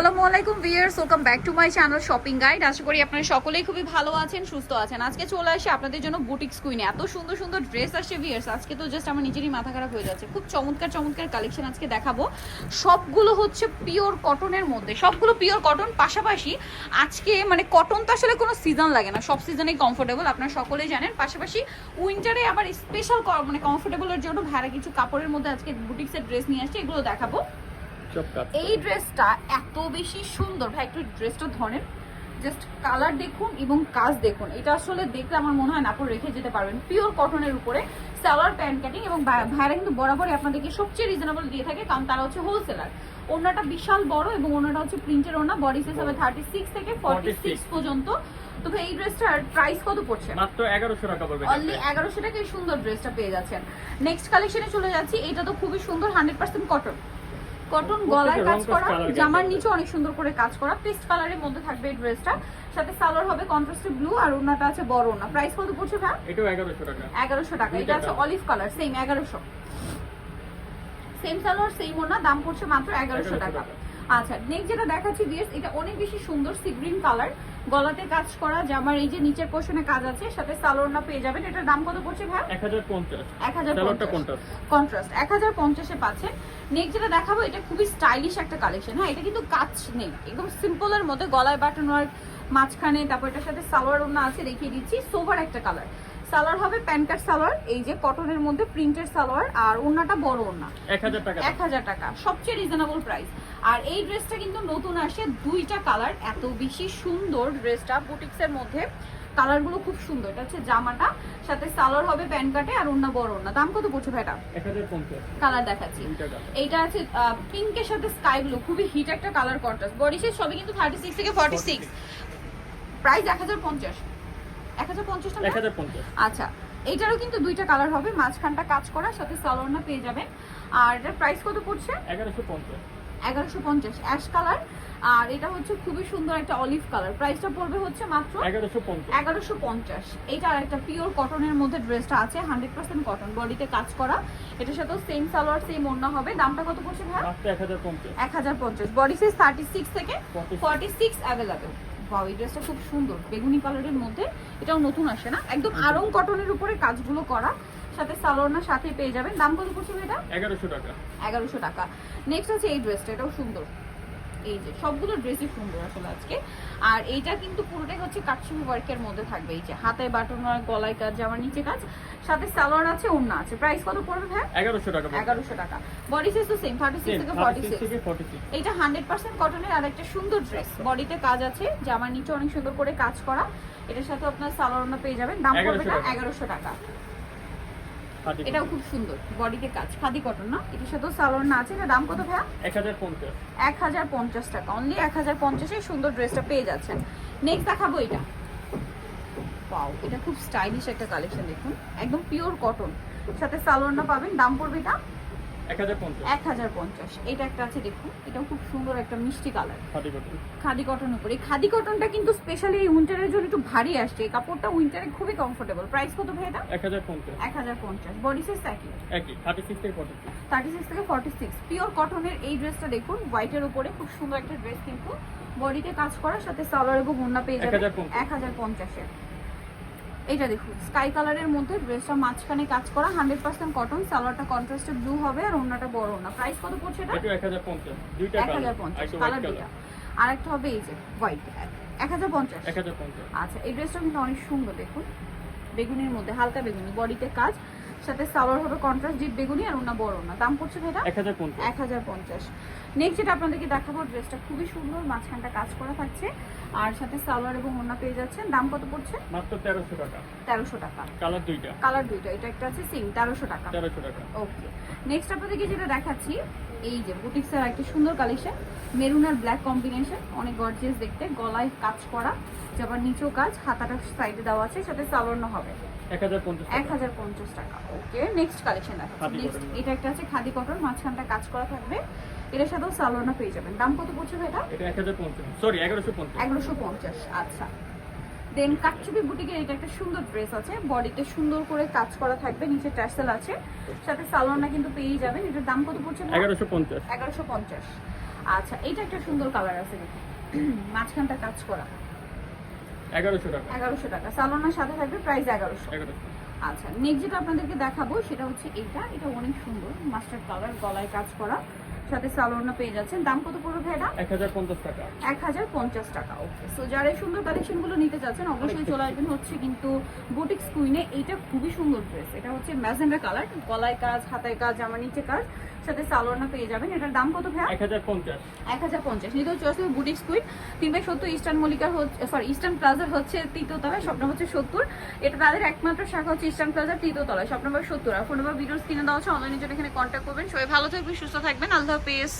আসসালামু আলাইকুম viewers, welcome back to my channel shopping guide. আশা করি আপনারা সকলেই খুবই ভালো আছেন, সুস্থ আছেন। আজকে চলে আসি আপনাদের জন্য বুটিক্স কুইনে। এত সুন্দর সুন্দর ড্রেস আসছে ভিউয়ার্স, আজকে তো জাস্ট আমার নিজেরই মাথা খারাপ হয়ে যাচ্ছে। খুব চমৎকার চমৎকার কালেকশন আজকে দেখাবো। সবগুলো হচ্ছে পিওর কটনের মধ্যে, সবগুলো পিওর কটন। পাশাপাশি আজকে মানে কটন তো আসলে কোনো সিজন লাগে না, সব সিজনেই কমফোর্টেবল, আপনারা সকলেই জানেন। পাশাপাশি উইন্টারে আবার স্পেশাল মানে কমফোর্টেবলের জন্য ভাড়া কিছু কাপড়ের মধ্যে আজকে বুটিক্সের ড্রেস নিয়ে আসছে, এগুলো দেখাবো। এই ড্রেসটা এত বেশি সুন্দর ভাই, একটু ড্রেসটা ধরেন, জাস্ট কালার দেখুন এবং কাজ দেখুন। এটা আসলে দেখলে আমার মনে হয় না আপনি রেখে যেতে পারবেন। পিওর কটনের উপরে সালোয়ার প্যান্ট কাটিং, এবং ভাইরা কিন্তু বরাবরই আপনাদেরকে সবচেয়ে রিজনেবল দিয়ে থাকে, কারণ তারা হচ্ছে হোলসেলার। ওনাটা বিশাল বড় এবং ওনাটা হচ্ছে প্রিন্টের ওনা, বডি সাইজ হবে 36 থেকে 46 পর্যন্ত। তো ভাই এই ড্রেসটার প্রাইস কত পড়ছে? মাত্র 1100 টাকা পড়বে। অনলি 1100 টাকায় সুন্দর ড্রেসটা পেয়ে যাচ্ছেন। নেক্সট কালেকশনে চলে যাচ্ছি। এটা তো খুবই সুন্দর, 100% কটন। কটন গলায় কাজ করা, জামার নিচে অনেক সুন্দর করে কাজ করা, পেস্ট কালারের মধ্যে থাকবে এই ড্রেসটা। সাথে সালোয়ার হবে কন্ট্রাস্টে ব্লু, আর ওনাটা আছে বড় ওনা। প্রাইস কত পড়ছে ভাই? এটাও 1100 টাকা। 1100 টাকা। এটা আছে olive colour, same 1100। Same salwar same ওনা, দাম পড়ছে মাত্র 1100 টাকা। আচ্ছা, নেক্সট যেটা দেখাচ্ছি ভিউয়ার্স, এটা অনেক বেশি সুন্দর, সি গ্রিন কালার, গলাতে কাজ করা, জামার এই যে নিচের পোরশনে কাজ আছে, সাথে সালোয়ারটা পেয়ে যাবেন। এটার দাম কত পড়ছে ভাই? 1050। 1050 কন্ট্রাস্ট 1050 এ পাচ্ছেন। নেক্সট যেটা দেখাবো, এটা খুবই স্টাইলিশ একটা কালেকশন। হ্যাঁ, এটা কিন্তু কাজ নেই, একদম সিম্পল এর মধ্যে, গলায় বাটন ওয়ার্ক মাঝখানে, তারপর এটার সাথে সালোয়ার ওড়না আছে, দেখিয়ে দিচ্ছি। সোভার একটা কালার সালোয়ার হবে, প্যান্ট কাট সালোয়ার, এই যে কটনের মধ্যে প্রিন্টের সালোয়ার, আর ওড়নাটা বড় ওড়না। 1000 টাকা। 1000 টাকা, সবচেয়ে রিজনেবল প্রাইস। আর এই ড্রেসটা কিন্তু নতুন আসে, দুইটা কালার, এত বেশি সুন্দর ড্রেসটা বুটিক্সের মধ্যে। কালারগুলো খুব সুন্দর। এটা হচ্ছে জামাটা, সাথে সালোয়ার হবে প্যান্ট কাটে, আর ওড়না বড় ওড়না। দাম কত পড়ছে ভাই এটা? 1050। কালার দেখাচ্ছি। এইটা আছে পিঙ্কের সাথে স্কাই ব্লু, খুবই হিট একটা কালার কন্ট্রাস্ট। বডি সাইজ সবই কিন্তু 36 থেকে 46। প্রাইস 1050। 1050 টাকা। 1050। আচ্ছা, এইটারও কিন্তু দুইটা কালার হবে, মাঝখানটা কাজ করা, সাথে সালোয়ারটা পেয়ে যাবেন। আর এটার প্রাইস কত পড়ছে? 1150। 1150 অ্যাশ কালার। আর এটা হচ্ছে খুবই সুন্দর একটা অলিভ কালার। প্রাইসটা পড়বে হচ্ছে মাত্র 1150। এইটা আরেকটা পিওর কটনের মধ্যে ড্রেসটা আছে, 100% কটন, বডিতে কাজ করা। এটার সাথেও সেম সালোয়ার সেম ওড়না হবে। দামটা কত পড়ছে ভাই? মাত্র 1050। 1050। বডি সাইজ 36 থেকে 46 अवेलेबल। ওয়াও, এই ড্রেসটা খুব সুন্দর, বেগুনি কালারের মধ্যে। এটাও নতুন আসে না, একদম আরং কটনের উপরে কাজগুলো করা, সাথে সালোয়ারটা সাথে পেয়ে যাবেন। দাম কত পড়ছে এটা? 1100 টাকা। 1100 টাকা। নেক্সট আছে এই ড্রেসটা, এটাও সুন্দর। এই যে সবগুলো ড্রেসই সুন্দর আসলে আজকে। আর এইটা কিন্তু পুরোটাই হচ্ছে কাটছবি ওয়ার্কের মধ্যে থাকবে, এই যে হাতে বাটন ওয়ার্ক, গলায় কাজ, জামার নিচে কাজ, সাথে সালোয়ার আছে, ওড়না আছে। প্রাইস কত পড়বে ভাই? 1100 টাকা। 1100 টাকা। বডি সাইজ তো সেম 36 থেকে 46। এটা 100% কটনের আরেকটা সুন্দর ড্রেস, বডিতে কাজ আছে, জামার নিচে অনেক সুন্দর করে কাজ করা। এটার সাথে আপনার সালোয়ার ওড়না পেয়ে যাবেন। দাম পড়বে 1100 টাকা। এটাও খুব সুন্দর, বডিতে কাজ, খাদি কটন না, এটার সাথে সালোয়ার না আছে। এটা দাম কত ভাইয়া? 1050। 1050 টাকা। অনলি 1050 এ সুন্দর ড্রেসটা পেয়ে যাচ্ছেন। নেক্সট দেখাবো এটা। ওয়াও, এটা খুব স্টাইলিশ একটা কালেকশন, দেখুন, একদম পিওর কটন, সাথে সালোয়ারটা পাবেন। দাম পড়বে এটা 1050। 1050। এটা একটা আছে, দেখুন, এটাও খুব সুন্দর একটা মিষ্টি colour, khadi cotton. Khadi cotton উপরে। খাদি কটনটা কিন্তু স্পেশালি এই উইন্টারের জন্য একটু ভারী আসছে, এই কাপড়টা উইন্টারে খুবই কমফোর্টেবল। প্রাইস কত ভাই এটা? 1050। 1050। বডি সাইজ একই 36 থেকে 46। 36 থেকে 46। পিওর কটনের এই ড্রেসটা দেখুন, হোয়াইটের উপরে খুব সুন্দর একটা ড্রেস, কিন্তু বডিতে কাজ করার সাথে সালোয়ার এবং ওড়না পেয়ে যাবেন 1050 এ। এটা দেখুন, স্কাই কালারের মধ্যে ড্রেসটা মাঝখানে কাজ করা, 100% কটন, সালোয়ারটা কন্ট্রাস্টে ব্লু হবে, আর ওড়নাটা বড় ওড়না। প্রাইস কত পড়ছে এটা? এটা 1050। দুইটা কালার। 1050 কালার দুইটা। আরেকটা হবে এই যে হোয়াইট, 1050। 1050। আচ্ছা, এই ড্রেসটা কিন্তু অনেক সুন্দর, দেখুন, বেগুনির মধ্যে, হালকা বেগুনি, বডিতে কাজ, সাথে সালোয়ার হবে কন্ট্রাস্ট ডিপ বেগুনি, আর ওড়না বড় ওড়না। দাম পড়ছে এটা 1050। 1050। নেক্সট যেটা আপনাদেরকে দেখাবো, ড্রেসটা খুবই সুন্দর, মাঝখানটা কাজ করা থাকছে, আর সাথে সালোয়ার এবং ওড়না পেয়ে যাচ্ছেন। দাম কত পড়ছে? মাত্র 1300 টাকা। 1300 টাকা। কালার দুইটা। কালার দুইটা। এটা একটা আছে সেম 1300 টাকা। 1300 টাকা। ওকে, নেক্সট আপনাদেরকে যেটা দেখাচ্ছি, এই যে বুটিক্সের একটা সুন্দর কালেকশন, মেরুন আর ব্ল্যাক কম্বিনেশন, অনেক গর্জিয়াস দেখতে, গলায় কাজ করা, যাবার নিচেও কাজ, হাতাটা সাইডে দেওয়া আছে, সাথে সালোয়ার হবে 1050 টাকা। 1050 টাকা। ওকে, নেক্সট কালেকশন দেখাচ্ছি। নেক্সট এটা একটা আছে খাদি কটন, মাঝখানটা কাজ করা থাকবে, এটার সাথেও সালোয়ার পেয়ে যাবেন। দাম কত পড়ছে এটা? এটা 1050, সরি 1150। 1150। আচ্ছা, দেন কাটছবি বুটিকের এটা একটা সুন্দর ড্রেস আছে, বডিতে সুন্দর করে কাজ করা থাকবে, নিচে টার্সেল আছে, সাথে সালোয়ারটা কিন্তু পেয়েই যাবেন। এটার দাম কত পড়ছে? 1150। 1150। আচ্ছা এটা একটা সুন্দর কালার আছে মাঝখানটা কাজ করা 1100 টাকা 1100 টাকা সালোনার সাথে থাকবে প্রাইস 1100। 1100 আচ্ছা নেক্সট যেটা আপনাদেরকে দেখাবো সেটা হচ্ছে এটা অনেক সুন্দর মাস্টার্ড কালার গলায় কাজ করা সাথে সালোনা পেয়ে যাচ্ছেন দাম কত পড়বে ভাই এটা 1050 টাকা 1050 টাকা ওকে সো যারা এই সুন্দর কালেকশনগুলো নিতে যাচ্ছেন অবশ্যই চলে আসবেন হচ্ছে কিন্তু বুটিক্স কুইনে এইটা খুবই সুন্দর ড্রেস এটা হচ্ছে ম্যাজেন্ডা কালার গলায় কাজ হাতায় কাজ জামার নিচে কাজ সাথে সালোয়ারটা পেয়ে যাবেন এটার দাম কত ভাই 1050 1050 নিতেও চলে আসবে বুটিক্স কুইন 3/70 ইস্টার্ন মল্লিকার হচ্ছে সরি ইস্টার্ন প্লাজার হচ্ছে তৃতীয় তলায় শপ নম্বর হচ্ছে 70 এটা তাদের একমাত্র শাখা হচ্ছে ইস্টার্ন প্লাজার তৃতীয় তলায় শপ নম্বর 70 আর ফোন নাম্বার ভিডিওস কিনে দেওয়া হচ্ছে অনলাইনের জন্য এখানে কন্ট্যাক্ট করবেন সবাই ভালো থাকবেন সুস্থ থাকবেন আল্লাহ হাফেজ।